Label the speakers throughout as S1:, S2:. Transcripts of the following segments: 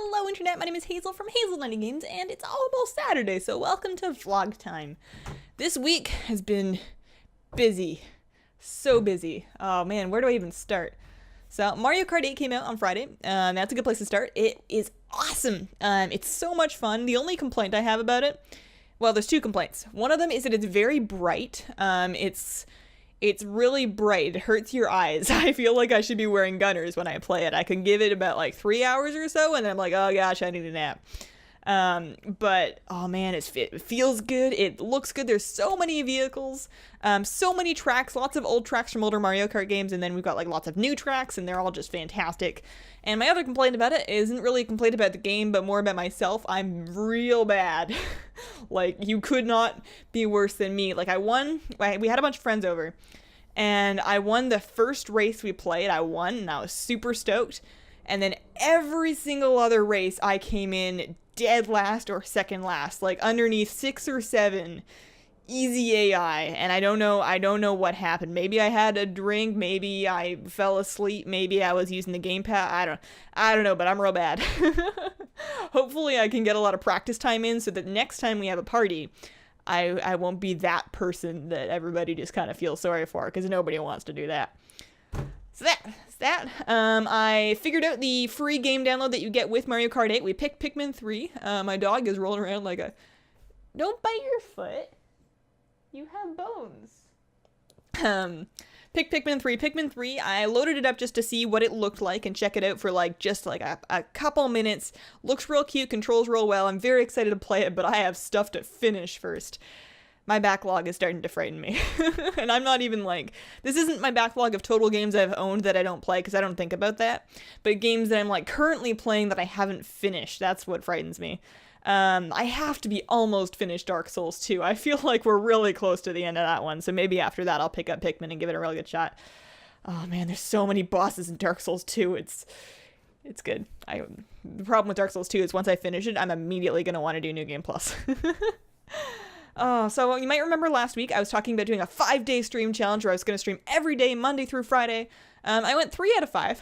S1: Hello Internet, my name is Hazel from Hazelnuttygames, and it's almost Saturday, so welcome to vlog time. This week has been busy. So busy. Oh man, where do I even start? So, Mario Kart 8 came out on Friday. That's a good place to start. It is awesome. It's so much fun. The only complaint I have about it, well, there's two complaints. One of them is that it's very bright. It's really bright. It hurts your eyes. I feel like I should be wearing gunners when I play it. I can give it about like 3 hours or so, and then I'm like, oh gosh, I need a nap. But oh man, it feels good. It looks good. There's so many vehicles, so many tracks, lots of old tracks from older Mario Kart games, and then we've got like lots of new tracks, and they're all just fantastic. And my other complaint about it isn't really a complaint about the game, but more about myself. I'm real bad. Like, you could not be worse than me. Like, we had a bunch of friends over, and I won the first race we played. I won, and I was super stoked. And then every single other race, I came in dead last or second last, like underneath 6 or 7, easy AI. And I don't know what happened. Maybe I had a drink, maybe I fell asleep, maybe I was using the gamepad. I don't know, but I'm real bad. Hopefully I can get a lot of practice time in so that next time we have a party, I won't be that person that everybody just kind of feels sorry for, because nobody wants to do that. So that's that. I figured out the free game download that you get with Mario Kart 8. We picked Pikmin 3. My dog is rolling around like a... Don't bite your foot. You have bones. Picked Pikmin 3. Pikmin 3, I loaded it up just to see what it looked like and check it out for like just like a couple minutes. Looks real cute, controls real well. I'm very excited to play it, but I have stuff to finish first. My backlog is starting to frighten me. And I'm not even like, this isn't my backlog of total games I've owned that I don't play, because I don't think about that, but games that I'm like currently playing that I haven't finished. That's what frightens me. I have to be almost finished Dark Souls 2. I feel like we're really close to the end of that one, so maybe after that I'll pick up Pikmin and give it a real good shot. Oh man, there's so many bosses in Dark Souls 2. It's good. The problem with Dark Souls 2 is once I finish it, I'm immediately going to want to do New Game Plus. Oh, so you might remember last week I was talking about doing a 5-day stream challenge where I was going to stream every day, Monday through Friday. I went 3 out of 5.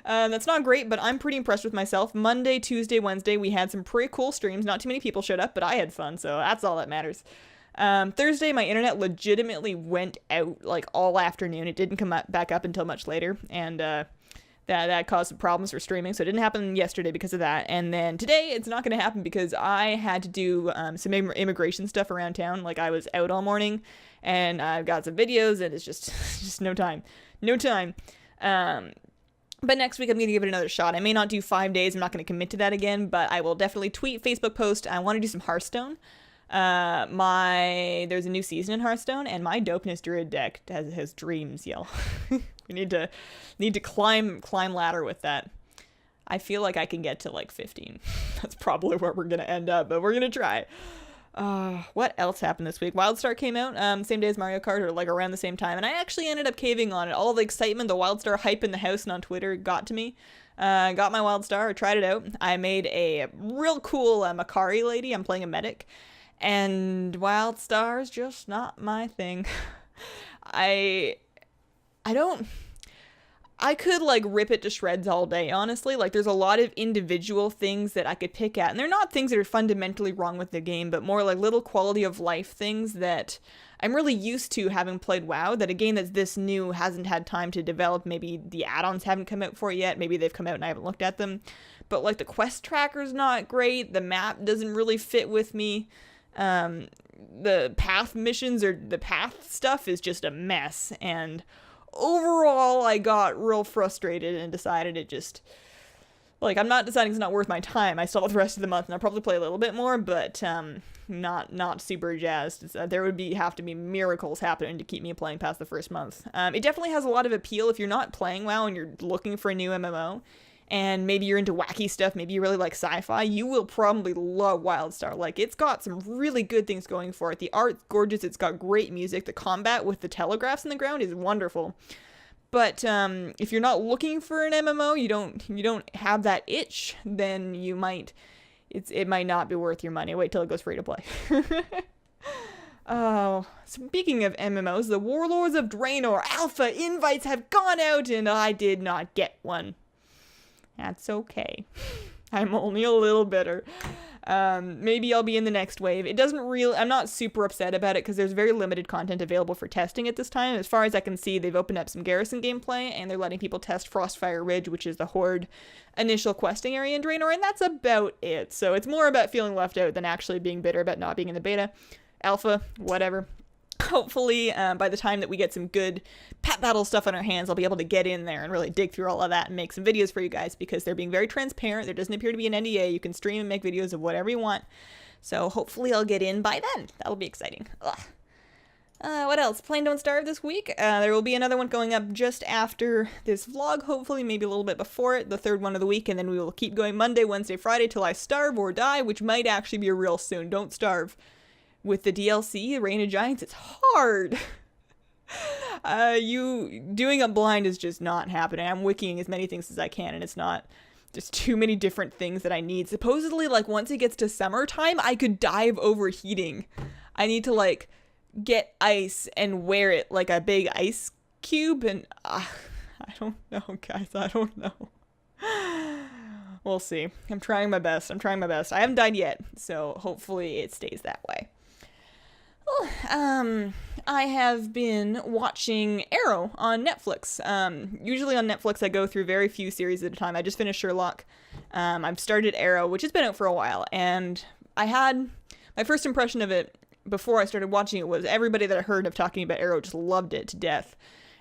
S1: That's not great, but I'm pretty impressed with myself. Monday, Tuesday, Wednesday, we had some pretty cool streams. Not too many people showed up, but I had fun, so that's all that matters. Thursday, my internet legitimately went out like all afternoon. It didn't come back up until much later, and that caused some problems for streaming, so it didn't happen yesterday because of that. And then today, it's not going to happen because I had to do some immigration stuff around town. Like, I was out all morning, and I've got some videos, and it's just no time. No time. But next week, I'm going to give it another shot. I may not do 5 days. I'm not going to commit to that again, but I will definitely tweet, Facebook post. I want to do some Hearthstone. There's a new season in Hearthstone, and my Dopeness Druid deck has dreams, yo. We need to climb ladder with that. I feel like I can get to like 15. That's probably where we're gonna end up, but we're gonna try. What else happened this week? Wildstar came out, same day as Mario Kart, or like around the same time, and I actually ended up caving on it. All the excitement, the Wildstar hype in the house and on Twitter got to me. Got my Wildstar, I tried it out. I made a real cool Makari lady. I'm playing a medic. And Wildstar's just not my thing. I could like rip it to shreds all day, honestly. Like, there's a lot of individual things that I could pick at, and they're not things that are fundamentally wrong with the game, but more like little quality of life things that I'm really used to having played WoW, that a game that's this new hasn't had time to develop. Maybe the add-ons haven't come out for it yet, maybe they've come out and I haven't looked at them, but like the quest tracker's not great, the map doesn't really fit with me. The path missions or the path stuff is just a mess, and overall I got real frustrated and decided it just, like, I'm not deciding it's not worth my time. I still have the rest of the month and I'll probably play a little bit more, but not super jazzed. There would have to be miracles happening to keep me playing past the first month. It definitely has a lot of appeal if you're not playing WoW and you're looking for a new MMO. And maybe you're into wacky stuff, maybe you really like sci-fi, you will probably love Wildstar. Like, it's got some really good things going for it. The art's gorgeous, it's got great music, the combat with the telegraphs in the ground is wonderful. But if you're not looking for an MMO, you don't have that itch, then it might not be worth your money. Wait till it goes free to play. Oh, speaking of MMOs, the Warlords of Draenor Alpha invites have gone out, and I did not get one. That's okay. I'm only a little bitter. Maybe I'll be in the next wave. I'm not super upset about it because there's very limited content available for testing at this time. As far as I can see, they've opened up some Garrison gameplay and they're letting people test Frostfire Ridge, which is the Horde initial questing area in Draenor, and that's about it. So it's more about feeling left out than actually being bitter about not being in the beta, alpha, whatever. Hopefully, by the time that we get some good pet battle stuff on our hands, I'll be able to get in there and really dig through all of that and make some videos for you guys because they're being very transparent. There doesn't appear to be an NDA. You can stream and make videos of whatever you want. So hopefully I'll get in by then. That'll be exciting. What else? Plain Don't Starve this week. There will be another one going up just after this vlog, hopefully maybe a little bit before it, the third one of the week, and then we will keep going Monday, Wednesday, Friday till I starve or die, which might actually be real soon. Don't starve. With the DLC, Reign of Giants, it's hard. Doing it blind is just not happening. I'm wikiing as many things as I can, and it's not. There's too many different things that I need. Supposedly, like, once it gets to summertime, I could die of overheating. I need to, like, get ice and wear it like a big ice cube, and I don't know, guys. I don't know. We'll see. I'm trying my best. I haven't died yet, so hopefully it stays that way. Well, I have been watching Arrow on Netflix. Usually on Netflix I go through very few series at a time. I just finished Sherlock. I've started Arrow, which has been out for a while, and I had my first impression of it before I started watching it was everybody that I heard of talking about Arrow just loved it to death.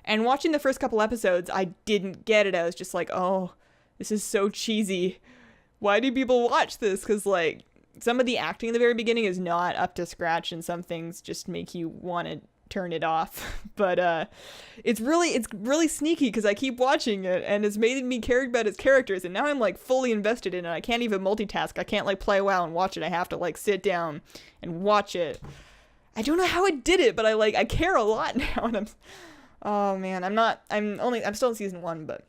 S1: And watching the first couple episodes, I didn't get it. I was just like, oh, this is so cheesy. Why do people watch this? Because, like, some of the acting in the very beginning is not up to scratch, and some things just make you want to turn it off. But it's really sneaky because I keep watching it, and it's made me care about its characters, and now I'm like fully invested in it. I can't even multitask. I can't like play WoW and watch it. I have to like sit down and watch it. I don't know how it did it, but I care a lot now, and oh man, I'm still in season 1, but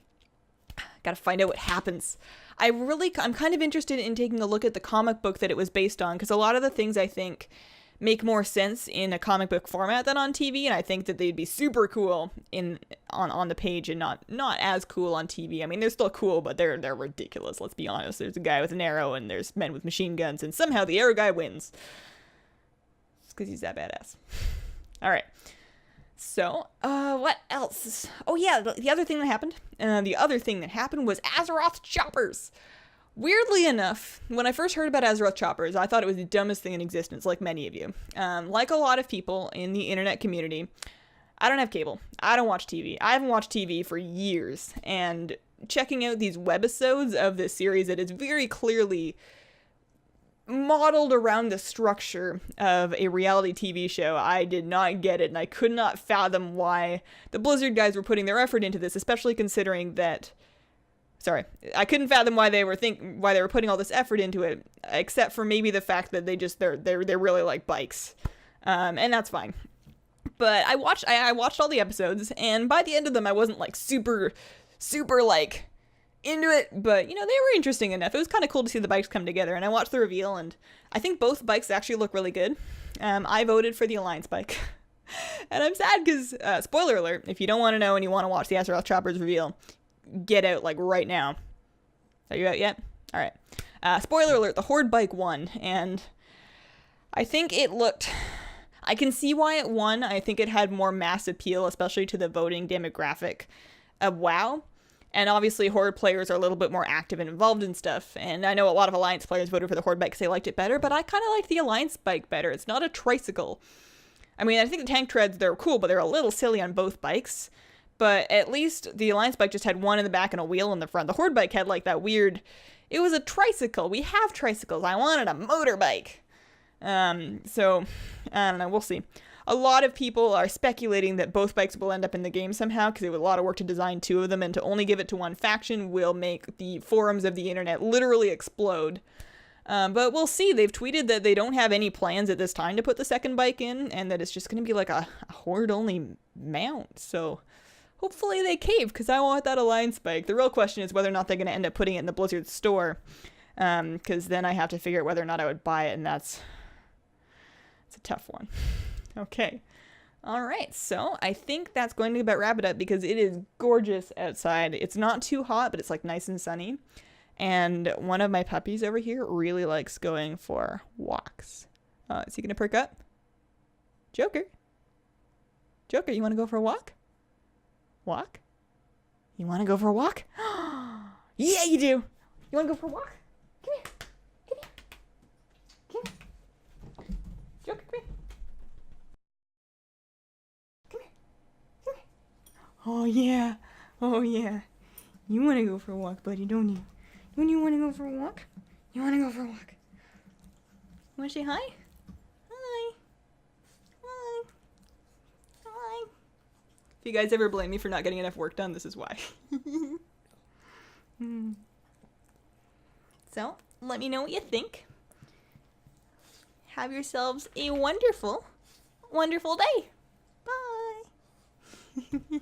S1: gotta find out what happens. I'm kind of interested in taking a look at the comic book that it was based on, because a lot of the things I think make more sense in a comic book format than on TV, and I think that they'd be super cool on the page and not as cool on TV. I mean, they're still cool, but they're ridiculous, let's be honest. There's a guy with an arrow, and there's men with machine guns, and somehow the arrow guy wins. It's because he's that badass. Alright. So, what else? Oh yeah, the other thing that happened. Was Azeroth Choppers. Weirdly enough, when I first heard about Azeroth Choppers, I thought it was the dumbest thing in existence, like many of you. Like a lot of people in the internet community, I don't have cable. I don't watch TV. I haven't watched TV for years. And checking out these webisodes of this series that is very clearly modeled around the structure of a reality TV show, I did not get it, and I could not fathom why the Blizzard guys were putting their effort into this, especially considering that I couldn't fathom why they were putting all this effort into it, except for maybe the fact that they're really like bikes. And that's fine. But I watched all the episodes, and by the end of them I wasn't like super like into it, but you know, they were interesting enough. It was kind of cool to see the bikes come together, and I watched the reveal, and I think both bikes actually look really good. I voted for the Alliance bike. And I'm sad because, spoiler alert, if you don't want to know and you want to watch the Azeroth Choppers reveal, get out like right now. Are you out yet? Alright. Spoiler alert, the Horde bike won, and I think I can see why it won. I think it had more mass appeal, especially to the voting demographic of WoW. And obviously, Horde players are a little bit more active and involved in stuff. And I know a lot of Alliance players voted for the Horde bike because they liked it better, but I kind of like the Alliance bike better. It's not a tricycle. I mean, I think the tank treads, they're cool, but they're a little silly on both bikes. But at least the Alliance bike just had one in the back and a wheel in the front. The Horde bike had like that weird, it was a tricycle. We have tricycles. I wanted a motorbike. So, I don't know. We'll see. A lot of people are speculating that both bikes will end up in the game somehow, because it was a lot of work to design two of them, and to only give it to one faction will make the forums of the internet literally explode. But we'll see. They've tweeted that they don't have any plans at this time to put the second bike in, and that it's just going to be like a Horde-only mount. So hopefully they cave, because I want that Alliance bike. The real question is whether or not they're going to end up putting it in the Blizzard store, because then I have to figure out whether or not I would buy it, and it's a tough one. Okay. All right, so I think that's going to about wrap it up because it is gorgeous outside. It's not too hot, but it's like nice and sunny. And one of my puppies over here really likes going for walks. Is he gonna perk up? Joker? Joker, you wanna go for a walk? Walk? You wanna go for a walk? Yeah, you do! You wanna go for a walk? Come here. Come here. Come here. Joker, come here. Come here. Come here. Oh, yeah. Oh, yeah. You wanna go for a walk, buddy, don't you? Don't you wanna go for a walk? You wanna go for a walk? Wanna say hi? Hi. Hi. Hi. If you guys ever blame me for not getting enough work done, this is why. So, let me know what you think. Have yourselves a wonderful, wonderful day. Bye.